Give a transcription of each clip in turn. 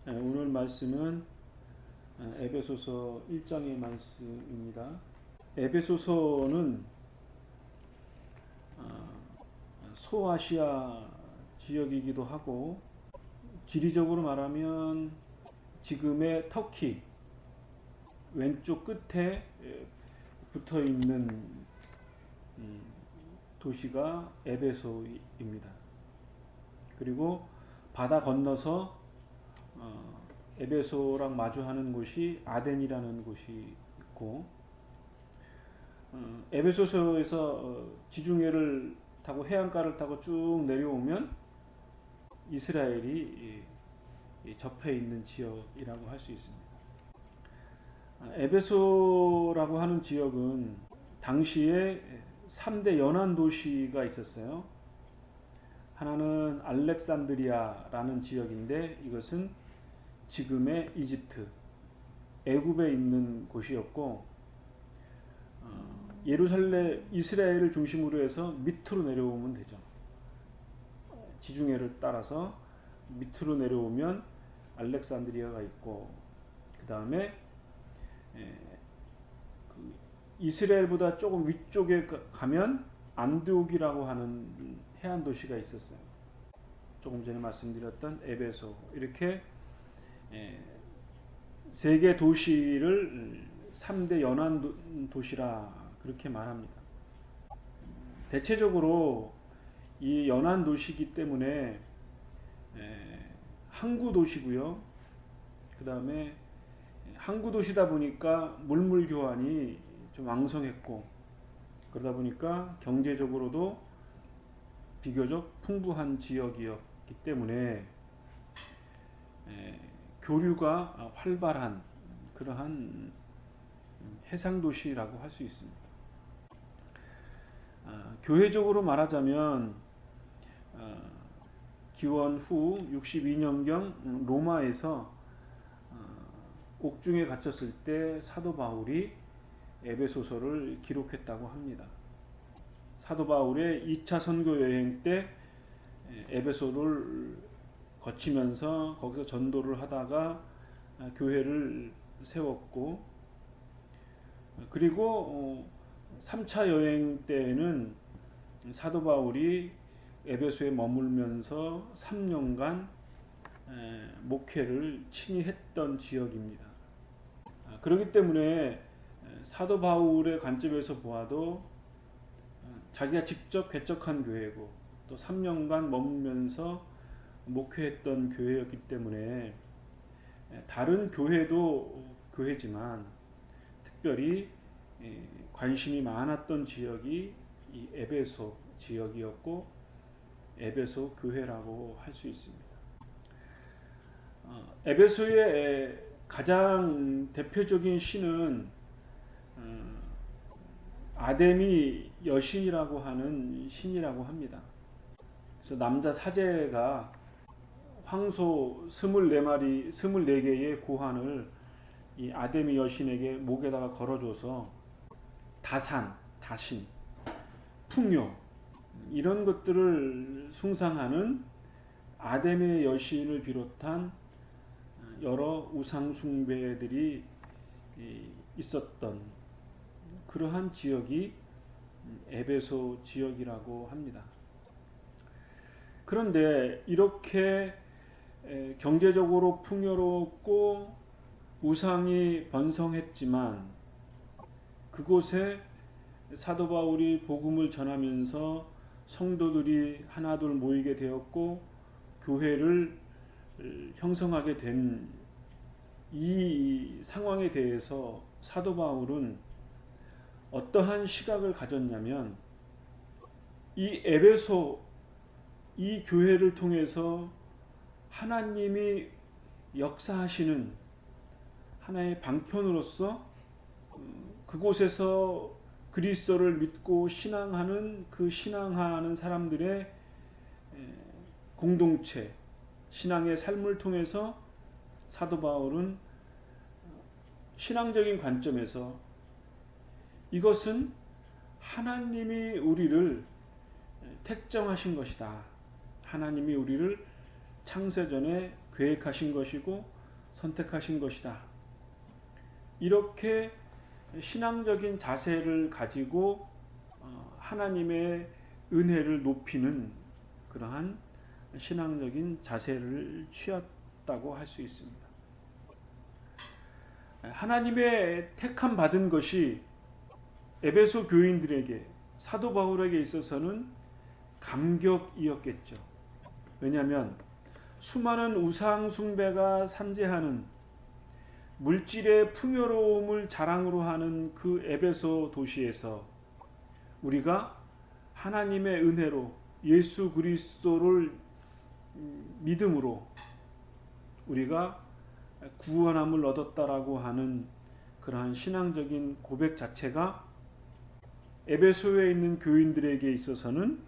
오늘 말씀은 에베소서 1장의 말씀입니다. 에베소서는 소아시아 지역이기도 하고, 지리적으로 말하면 지금의 터키 왼쪽 끝에 붙어 있는 도시가 에베소입니다. 그리고 바다 건너서 에베소랑 마주하는 곳이 아덴이라는 곳이 있고, 에베소서에서 지중해를 타고 해안가를 타고 쭉 내려오면 이스라엘이 접해 있는 지역이라고 할 수 있습니다. 에베소라고 하는 지역은 당시에 3대 연안 도시가 있었어요. 하나는 알렉산드리아라는 지역인데, 이것은 지금의 이집트, 애굽에 있는 곳이었고, 예루살렘, 이스라엘을 중심으로 해서 밑으로 내려오면 되죠. 지중해를 따라서 밑으로 내려오면 알렉산드리아가 있고, 그 다음에 이스라엘보다 조금 위쪽에 가면 안디옥이라고 하는 해안 도시가 있었어요. 조금 전에 말씀드렸던 에베소, 이렇게 세 개 도시를 3대 연안 도시라 그렇게 말합니다. 대체적으로 이 연안 도시이기 때문에 항구 도시고요. 그 다음에 항구 도시다 보니까 물물 교환이 좀 왕성했고, 그러다 보니까 경제적으로도 비교적 풍부한 지역이었기 때문에 교류가 활발한 그러한 해상도시라고 할 수 있습니다. 교회적으로 말하자면 기원 후 62년경 로마에서 옥중에 갇혔을 때 사도 바울이 에베소서를 기록했다고 합니다. 사도 바울의 2차 선교 여행 때 에베소를 거치면서 거기서 전도를 하다가 교회를 세웠고, 그리고 3차 여행 때에는 사도 바울이 에베소에 머물면서 3년간 목회를 친히 했던 지역입니다. 그렇기 때문에 사도 바울의 관점에서 보아도 자기가 직접 개척한 교회고, 또 3년간 머물면서 목회했던 교회였기 때문에 다른 교회도 교회지만 특별히 관심이 많았던 지역이 이 에베소 지역이었고, 에베소 교회라고 할 수 있습니다. 에베소의 가장 대표적인 신은 아데미 여신이라고 하는 신이라고 합니다. 그래서 남자 사제가 황소 24마리, 24개의 고환을 이 아데미 여신에게 목에다가 걸어줘서 다산, 다신, 풍요, 이런 것들을 숭상하는 아데미 여신을 비롯한 여러 우상 숭배들이 있었던 그러한 지역이 에베소 지역이라고 합니다. 그런데 이렇게 경제적으로 풍요롭고 우상이 번성했지만, 그곳에 사도 바울이 복음을 전하면서 성도들이 하나둘 모이게 되었고 교회를 형성하게 된 이 상황에 대해서 사도 바울은 어떠한 시각을 가졌냐면, 이 에베소, 이 교회를 통해서 하나님이 역사하시는 하나의 방편으로서 그곳에서 그리스도를 믿고 신앙하는 그 신앙하는 사람들의 공동체, 신앙의 삶을 통해서 사도 바울은 신앙적인 관점에서 이것은 하나님이 우리를 택정하신 것이다. 하나님이 우리를 창세전에 계획하신 것이고 선택하신 것이다. 이렇게 신앙적인 자세를 가지고 하나님의 은혜를 높이는 그러한 신앙적인 자세를 취했다고 할 수 있습니다. 하나님의 택함 받은 것이 에베소 교인들에게, 사도 바울에게 있어서는 감격이었겠죠. 왜냐하면 수많은 우상 숭배가 산재하는 물질의 풍요로움을 자랑으로 하는 그 에베소 도시에서 우리가 하나님의 은혜로 예수 그리스도를 믿음으로 우리가 구원함을 얻었다라고 하는 그러한 신앙적인 고백 자체가 에베소에 있는 교인들에게 있어서는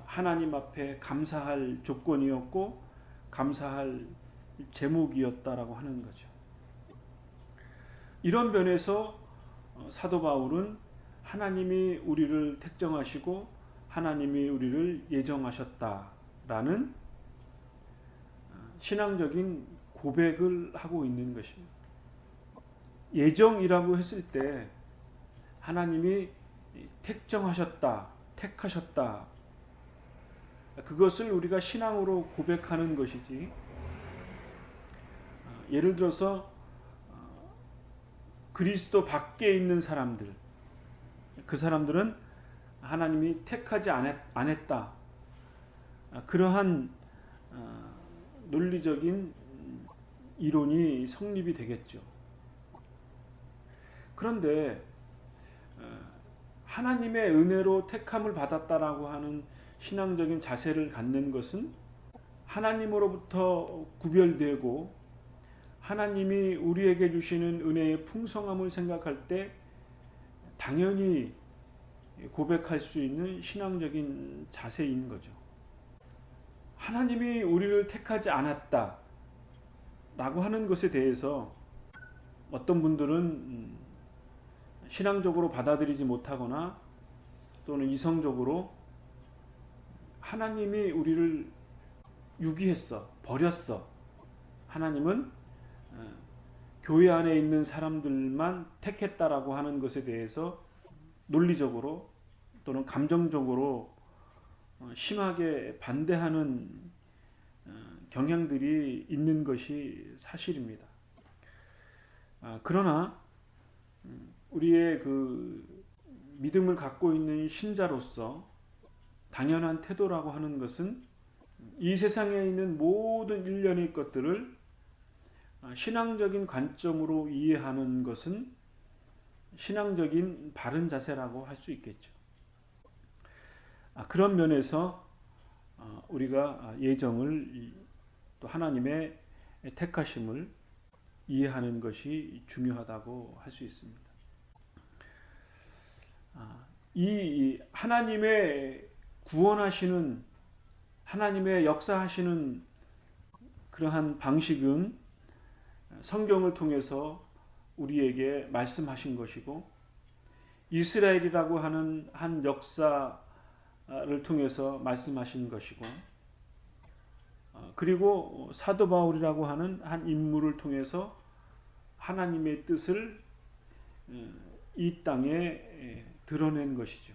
하나님 앞에 감사할 조건이었고 감사할 제목이었다라고 하는 거죠. 이런 면에서 사도 바울은 하나님이 우리를 택정하시고 하나님이 우리를 예정하셨다라는 신앙적인 고백을 하고 있는 것입니다. 예정이라고 했을 때 하나님이 택정하셨다, 택하셨다, 그것을 우리가 신앙으로 고백하는 것이지, 예를 들어서 그리스도 밖에 있는 사람들, 그 사람들은 하나님이 택하지 않았다, 그러한 논리적인 이론이 성립이 되겠죠. 그런데 하나님의 은혜로 택함을 받았다라고 하는 신앙적인 자세를 갖는 것은 하나님으로부터 구별되고 하나님이 우리에게 주시는 은혜의 풍성함을 생각할 때 당연히 고백할 수 있는 신앙적인 자세인 거죠. 하나님이 우리를 택하지 않았다 라고 하는 것에 대해서 어떤 분들은 신앙적으로 받아들이지 못하거나 또는 이성적으로 하나님이 우리를 유기했어, 버렸어, 하나님은 교회 안에 있는 사람들만 택했다라고 하는 것에 대해서 논리적으로 또는 감정적으로 심하게 반대하는 경향들이 있는 것이 사실입니다. 그러나 우리의 그 믿음을 갖고 있는 신자로서 당연한 태도라고 하는 것은 이 세상에 있는 모든 일련의 것들을 신앙적인 관점으로 이해하는 것은 신앙적인 바른 자세라고 할 수 있겠죠. 그런 면에서 우리가 예정을 또 하나님의 택하심을 이해하는 것이 중요하다고 할 수 있습니다. 이 하나님의 구원하시는, 하나님의 역사하시는 그러한 방식은 성경을 통해서 우리에게 말씀하신 것이고, 이스라엘이라고 하는 한 역사를 통해서 말씀하신 것이고, 그리고 사도 바울이라고 하는 한 인물을 통해서 하나님의 뜻을 이 땅에 드러낸 것이죠.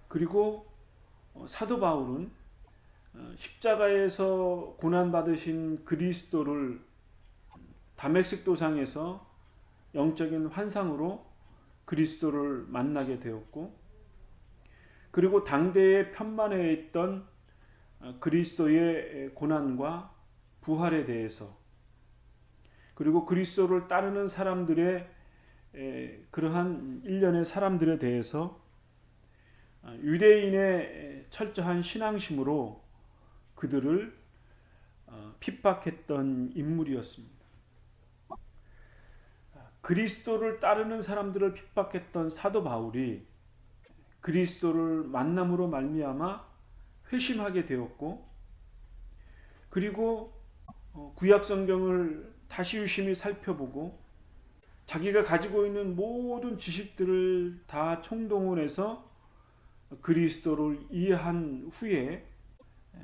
그리고 사도 바울은 십자가에서 고난받으신 그리스도를 다메섹 도상에서 영적인 환상으로 그리스도를 만나게 되었고, 그리고 당대에 편만해 있던 그리스도의 고난과 부활에 대해서, 그리고 그리스도를 따르는 사람들의 그러한 일련의 사람들에 대해서 유대인의 철저한 신앙심으로 그들을 핍박했던 인물이었습니다. 그리스도를 따르는 사람들을 핍박했던 사도 바울이 그리스도를 만남으로 말미암아 회심하게 되었고, 그리고 구약 성경을 다시 유심히 살펴보고 자기가 가지고 있는 모든 지식들을 다 총동원해서 그리스도를 이해한 후에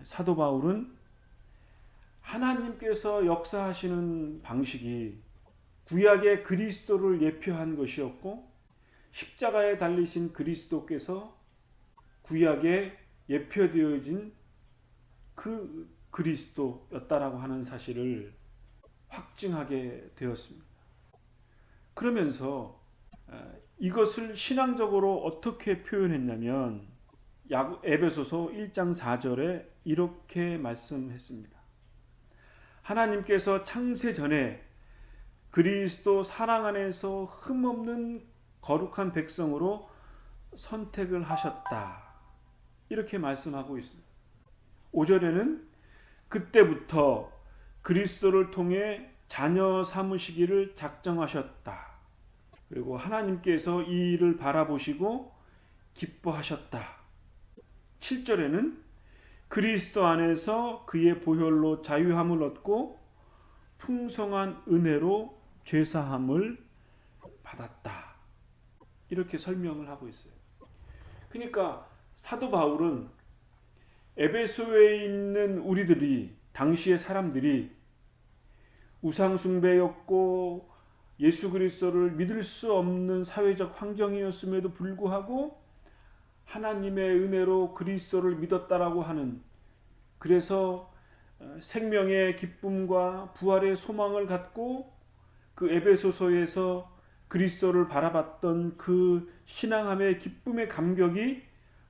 사도 바울은 하나님께서 역사하시는 방식이 구약의 그리스도를 예표한 것이었고 십자가에 달리신 그리스도께서 구약에 예표되어진 그 그리스도였다라고 하는 사실을 확증하게 되었습니다. 그러면서 이것을 신앙적으로 어떻게 표현했냐면 에베소서 1장 4절에 이렇게 말씀했습니다. 하나님께서 창세 전에 그리스도 사랑 안에서 흠없는 거룩한 백성으로 선택을 하셨다. 이렇게 말씀하고 있습니다. 5절에는 그때부터 그리스도를 통해 자녀 삼으시기를 작정하셨다. 그리고 하나님께서 이 일을 바라보시고 기뻐하셨다. 7절에는 그리스도 안에서 그의 보혈로 자유함을 얻고 풍성한 은혜로 죄사함을 받았다. 이렇게 설명을 하고 있어요. 그러니까 사도 바울은 에베소에 있는 우리들이, 당시의 사람들이 우상숭배였고 예수 그리스도를 믿을 수 없는 사회적 환경이었음에도 불구하고 하나님의 은혜로 그리스도를 믿었다라고 하는, 그래서 생명의 기쁨과 부활의 소망을 갖고 그 에베소서에서 그리스도를 바라봤던 그 신앙함의 기쁨의 감격이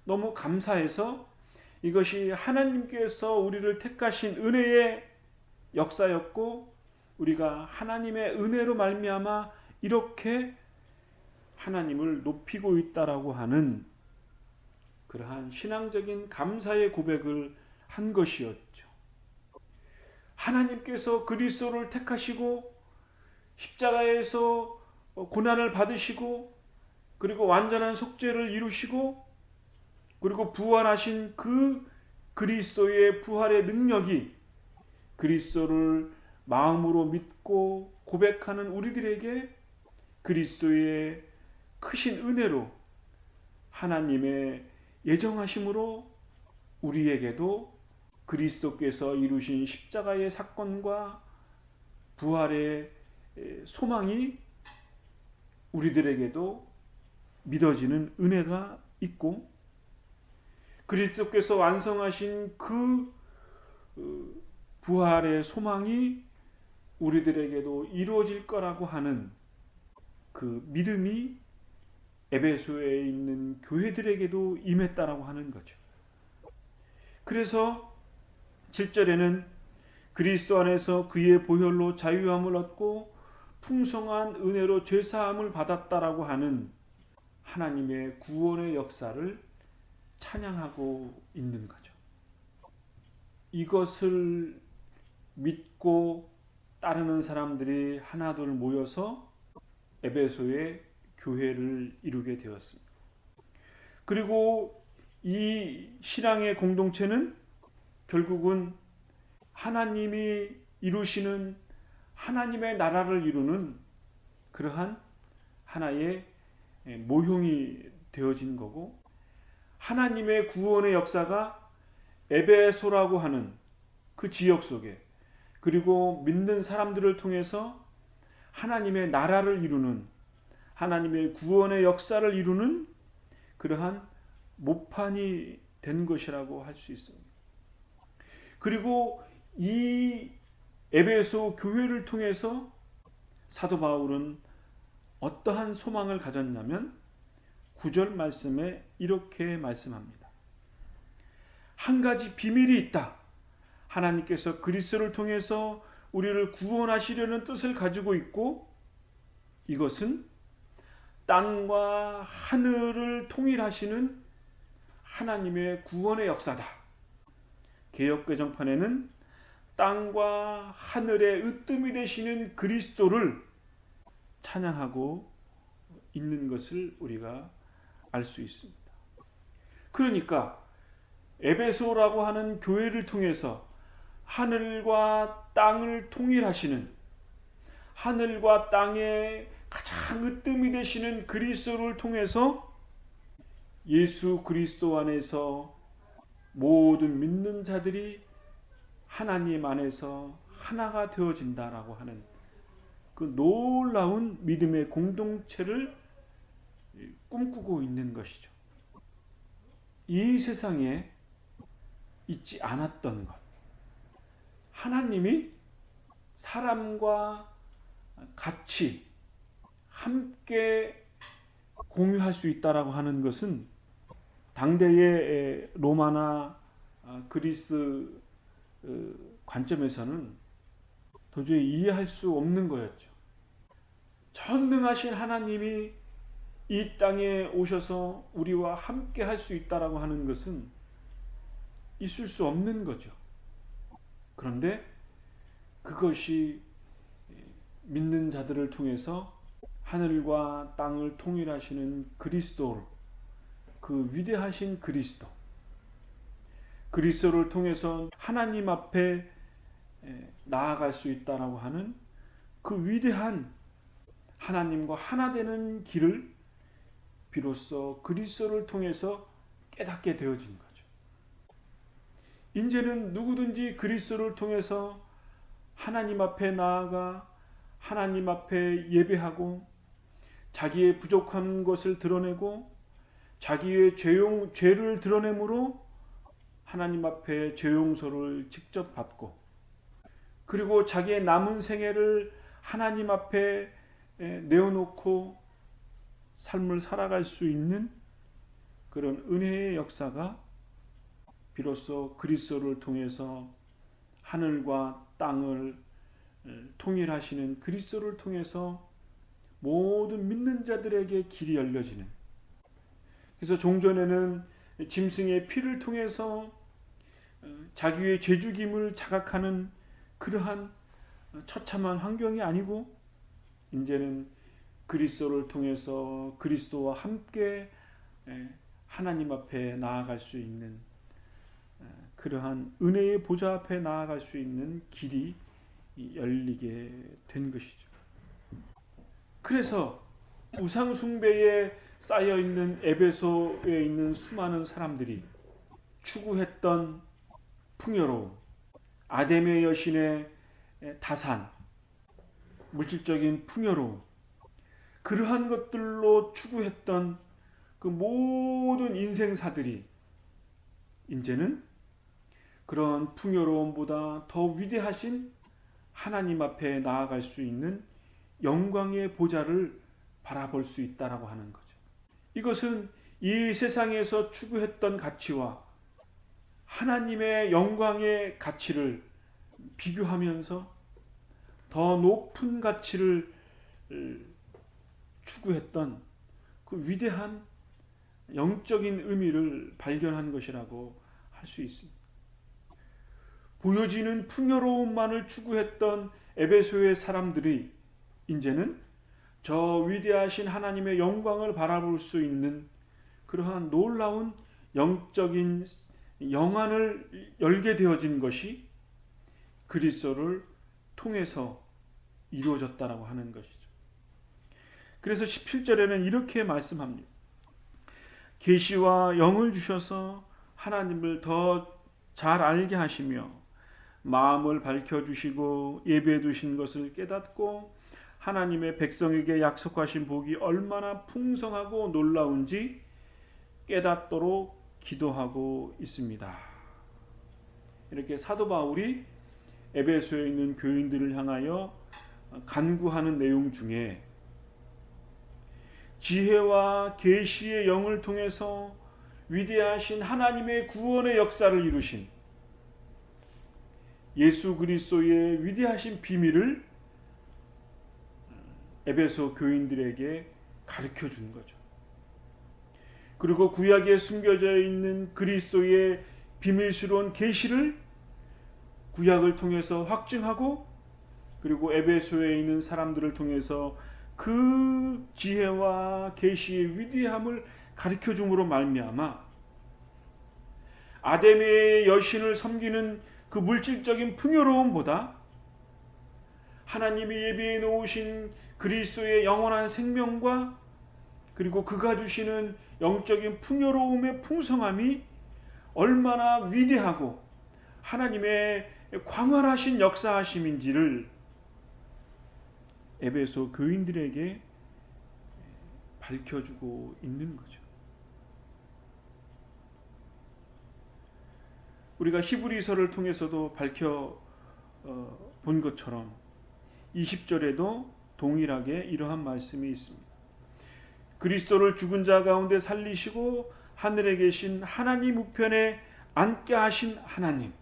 너무 감사해서 이것이 하나님께서 우리를 택하신 은혜의 역사였고 우리가 하나님의 은혜로 말미암아 이렇게 하나님을 높이고 있다라고 하는 그러한 신앙적인 감사의 고백을 한 것이었죠. 하나님께서 그리스도를 택하시고 십자가에서 고난을 받으시고 그리고 완전한 속죄를 이루시고 그리고 부활하신 그 그리스도의 부활의 능력이 그리스도를 마음으로 믿고 고백하는 우리들에게 그리스도의 크신 은혜로 하나님의 예정하심으로 우리에게도 그리스도께서 이루신 십자가의 사건과 부활의 소망이 우리들에게도 믿어지는 은혜가 있고 그리스도께서 완성하신 그 부활의 소망이 우리들에게도 이루어질 거라고 하는 그 믿음이 에베소에 있는 교회들에게도 임했다라고 하는 거죠. 그래서 7절에는 그리스도 안에서 그의 보혈로 자유함을 얻고 풍성한 은혜로 죄사함을 받았다라고 하는 하나님의 구원의 역사를 찬양하고 있는 거죠. 이것을 믿고 따르는 사람들이 하나둘 모여서 에베소의 교회를 이루게 되었습니다. 그리고 이 신앙의 공동체는 결국은 하나님이 이루시는 하나님의 나라를 이루는 그러한 하나의 모형이 되어진 거고 하나님의 구원의 역사가 에베소라고 하는 그 지역 속에 그리고 믿는 사람들을 통해서 하나님의 나라를 이루는 하나님의 구원의 역사를 이루는 그러한 모판이 된 것이라고 할 수 있습니다. 그리고 이 에베소 교회를 통해서 사도 바울은 어떠한 소망을 가졌냐면 9절 말씀에 이렇게 말씀합니다. 한 가지 비밀이 있다. 하나님께서 그리스도를 통해서 우리를 구원하시려는 뜻을 가지고 있고 이것은 땅과 하늘을 통일하시는 하나님의 구원의 역사다. 개역개정판에는 땅과 하늘의 으뜸이 되시는 그리스도를 찬양하고 있는 것을 우리가 알 수 있습니다. 그러니까 에베소라고 하는 교회를 통해서 하늘과 땅을 통일하시는 하늘과 땅의 가장 으뜸이 되시는 그리스도를 통해서 예수 그리스도 안에서 모든 믿는 자들이 하나님 안에서 하나가 되어진다라고 하는 그 놀라운 믿음의 공동체를 꿈꾸고 있는 것이죠. 이 세상에 있지 않았던 것. 하나님이 사람과 같이 함께 공유할 수 있다라고 하는 것은 당대의 로마나 그리스 관점에서는 도저히 이해할 수 없는 거였죠. 전능하신 하나님이 이 땅에 오셔서 우리와 함께 할 수 있다라고 하는 것은 있을 수 없는 거죠. 그런데 그것이 믿는 자들을 통해서 하늘과 땅을 통일하시는 그리스도, 그 위대하신 그리스도를 통해서 하나님 앞에 나아갈 수 있다라고 하는 그 위대한 하나님과 하나 되는 길을 비로소 그리스도를 통해서 깨닫게 되어진 거죠. 이제는 누구든지 그리스도를 통해서 하나님 앞에 나아가 하나님 앞에 예배하고 자기의 부족한 것을 드러내고 자기의 죄를 드러내므로 하나님 앞에 죄 용서를 직접 받고 그리고 자기의 남은 생애를 하나님 앞에 내어놓고 삶을 살아갈 수 있는 그런 은혜의 역사가 비로소 그리스도를 통해서 하늘과 땅을 통일하시는 그리스도를 통해서 모든 믿는 자들에게 길이 열려지는, 그래서 종전에는 짐승의 피를 통해서 자기의 죄죽임을 자각하는 그러한 처참한 환경이 아니고 이제는 그리스도를 통해서 그리스도와 함께 하나님 앞에 나아갈 수 있는 그러한 은혜의 보좌 앞에 나아갈 수 있는 길이 열리게 된 것이죠. 그래서 우상 숭배에 쌓여 있는 에베소에 있는 수많은 사람들이 추구했던 풍요로움, 아담의 여신의 다산, 물질적인 풍요로움, 그러한 것들로 추구했던 그 모든 인생사들이 이제는 그런 풍요로움보다 더 위대하신 하나님 앞에 나아갈 수 있는 영광의 보좌를 바라볼 수 있다라고 하는 거죠. 이것은 이 세상에서 추구했던 가치와 하나님의 영광의 가치를 비교하면서 더 높은 가치를 추구했던 그 위대한 영적인 의미를 발견한 것이라고 할 수 있습니다. 보여지는 풍요로움만을 추구했던 에베소의 사람들이 이제는 저 위대하신 하나님의 영광을 바라볼 수 있는 그러한 놀라운 영적인 영안을 열게 되어진 것이 그리스도를 통해서 이루어졌다라고 하는 것이죠. 그래서 17절에는 이렇게 말씀합니다. 계시와 영을 주셔서 하나님을 더 잘 알게 하시며 마음을 밝혀주시고 예배해 두신 것을 깨닫고 하나님의 백성에게 약속하신 복이 얼마나 풍성하고 놀라운지 깨닫도록 기도하고 있습니다. 이렇게 사도 바울이 에베소에 있는 교인들을 향하여 간구하는 내용 중에 지혜와 계시의 영을 통해서 위대하신 하나님의 구원의 역사를 이루신 예수 그리스도의 위대하신 비밀을 에베소 교인들에게 가르쳐 준 거죠. 그리고 구약에 숨겨져 있는 그리스도의 비밀스러운 계시를 구약을 통해서 확증하고 그리고 에베소에 있는 사람들을 통해서 그 지혜와 계시의 위대함을 가르쳐 줌으로 말미암아 아담의 여신을 섬기는 그 물질적인 풍요로움보다 하나님이 예비해 놓으신 그리스도의 영원한 생명과 그리고 그가 주시는 영적인 풍요로움의 풍성함이 얼마나 위대하고 하나님의 광활하신 역사하심인지를 에베소 교인들에게 밝혀주고 있는 거죠. 우리가 히브리서를 통해서도 밝혀 본 것처럼 20절에도 동일하게 이러한 말씀이 있습니다. 그리스도를 죽은 자 가운데 살리시고 하늘에 계신 하나님 우편에 앉게 하신 하나님,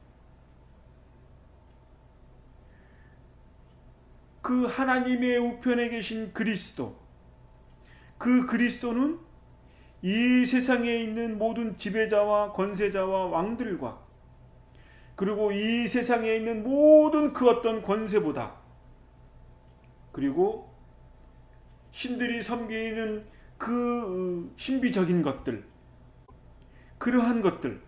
그 하나님의 우편에 계신 그리스도, 그 그리스도는 이 세상에 있는 모든 지배자와 권세자와 왕들과 그리고 이 세상에 있는 모든 그 어떤 권세보다, 그리고 신들이 섬기는 그 신비적인 것들, 그러한 것들,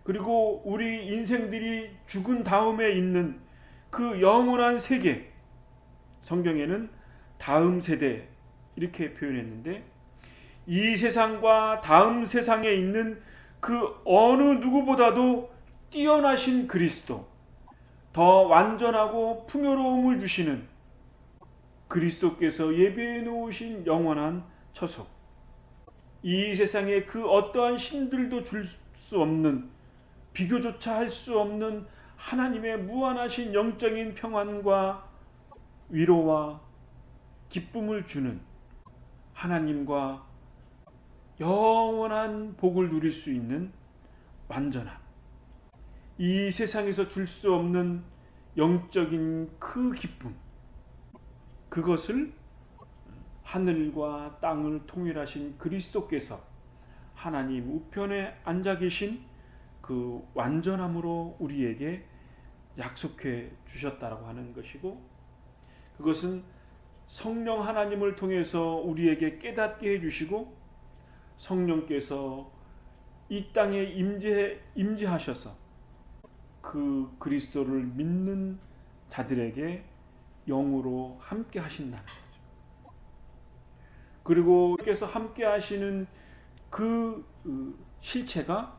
그리고 우리 인생들이 죽은 다음에 있는 그 영원한 세계, 성경에는 다음 세대 이렇게 표현했는데, 이 세상과 다음 세상에 있는 그 어느 누구보다도 뛰어나신 그리스도, 더 완전하고 풍요로움을 주시는 그리스도께서 예배해 놓으신 영원한 처소, 이 세상에 그 어떠한 신들도 줄 수 없는, 비교조차 할 수 없는 하나님의 무한하신 영적인 평안과 위로와 기쁨을 주는 하나님과 영원한 복을 누릴 수 있는 완전함, 이 세상에서 줄 수 없는 영적인 그 기쁨, 그것을 하늘과 땅을 통일하신 그리스도께서 하나님 우편에 앉아 계신 그 완전함으로 우리에게 약속해 주셨다라고 하는 것이고, 그것은 성령 하나님을 통해서 우리에게 깨닫게 해주시고, 성령께서 이 땅에 임재하셔서 그 그리스도를 믿는 자들에게 영으로 함께 하신다는 거죠. 그리고 께서 함께 하시는 그 실체가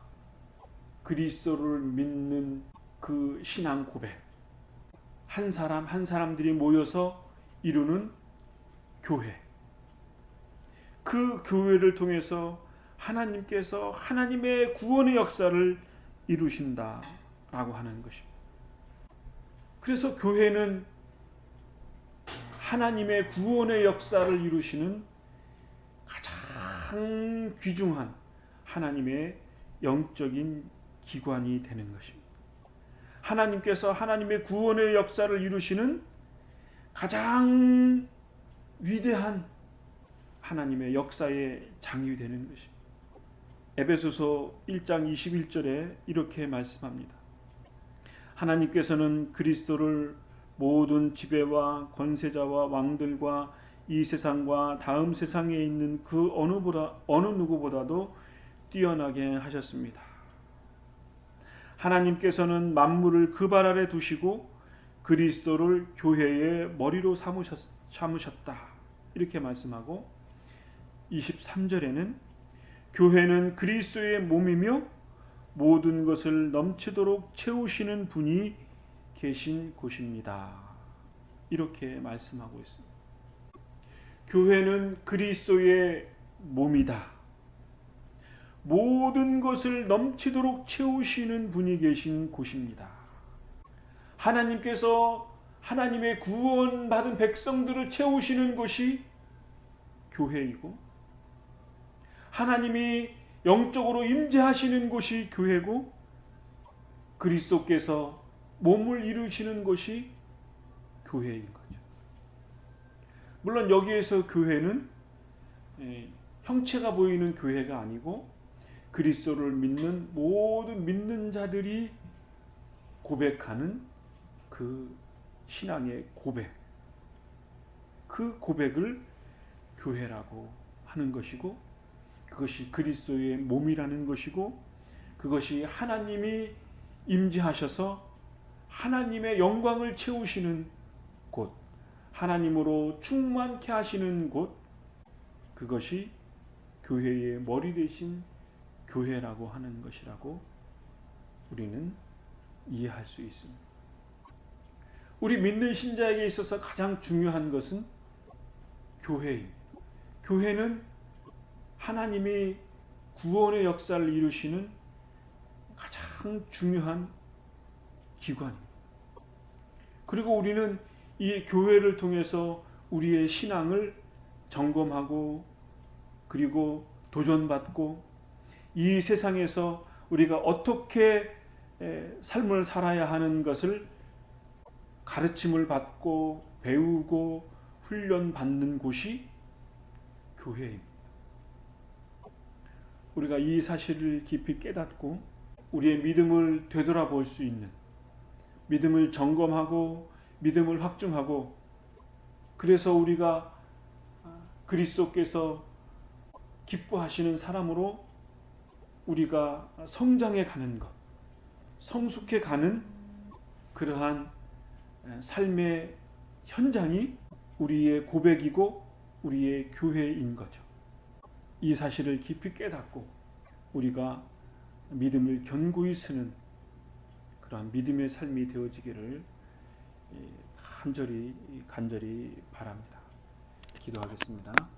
그리스도를 믿는 그 신앙 고백, 한 사람 한 사람들이 모여서 이루는 교회, 그 교회를 통해서 하나님께서 하나님의 구원의 역사를 이루신다라고 하는 것입니다. 그래서 교회는 하나님의 구원의 역사를 이루시는 가장 귀중한 하나님의 영적인 기관이 되는 것입니다. 하나님께서 하나님의 구원의 역사를 이루시는 가장 위대한 하나님의 역사의 장이 되는 것입니다. 에베소서 1장 21절에 이렇게 말씀합니다. 하나님께서는 그리스도를 모든 지배와 권세자와 왕들과 이 세상과 다음 세상에 있는 그 어느 누구보다도 뛰어나게 하셨습니다. 하나님께서는 만물을 그 발 아래 두시고 그리스도를 교회의 머리로 삼으셨다. 이렇게 말씀하고 23절에는 교회는 그리스도의 몸이며 모든 것을 넘치도록 채우시는 분이 계신 곳입니다. 이렇게 말씀하고 있습니다. 교회는 그리스도의 몸이다. 모든 것을 넘치도록 채우시는 분이 계신 곳입니다. 하나님께서 하나님의 구원받은 백성들을 채우시는 것이 교회이고, 하나님이 영적으로 임재하시는 곳이 교회고, 그리스도께서 몸을 이루시는 것이 교회인 거죠. 물론 여기에서 교회는 형체가 보이는 교회가 아니고 그리스도를 믿는 모든 믿는 자들이 고백하는 그 신앙의 고백, 그 고백을 교회라고 하는 것이고, 그것이 그리스도의 몸이라는 것이고, 그것이 하나님이 임재하셔서 하나님의 영광을 채우시는 곳, 하나님으로 충만케 하시는 곳, 그것이 교회의 머리 되신 교회라고 하는 것이라고 우리는 이해할 수 있습니다. 우리 믿는 신자에게 있어서 가장 중요한 것은 교회입니다. 교회는 하나님이 구원의 역사를 이루시는 가장 중요한 기관입니다. 그리고 우리는 이 교회를 통해서 우리의 신앙을 점검하고 그리고 도전받고 이 세상에서 우리가 어떻게 삶을 살아야 하는 것을 가르침을 받고 배우고 훈련받는 곳이 교회입니다. 우리가 이 사실을 깊이 깨닫고 우리의 믿음을 되돌아볼 수 있는, 믿음을 점검하고 믿음을 확증하고, 그래서 우리가 그리스도께서 기뻐하시는 사람으로 우리가 성장해 가는 것, 성숙해 가는 그러한 삶의 현장이 우리의 고백이고 우리의 교회인 거죠. 이 사실을 깊이 깨닫고 우리가 믿음을 견고히 쓰는 그러한 믿음의 삶이 되어지기를 간절히 바랍니다. 기도하겠습니다.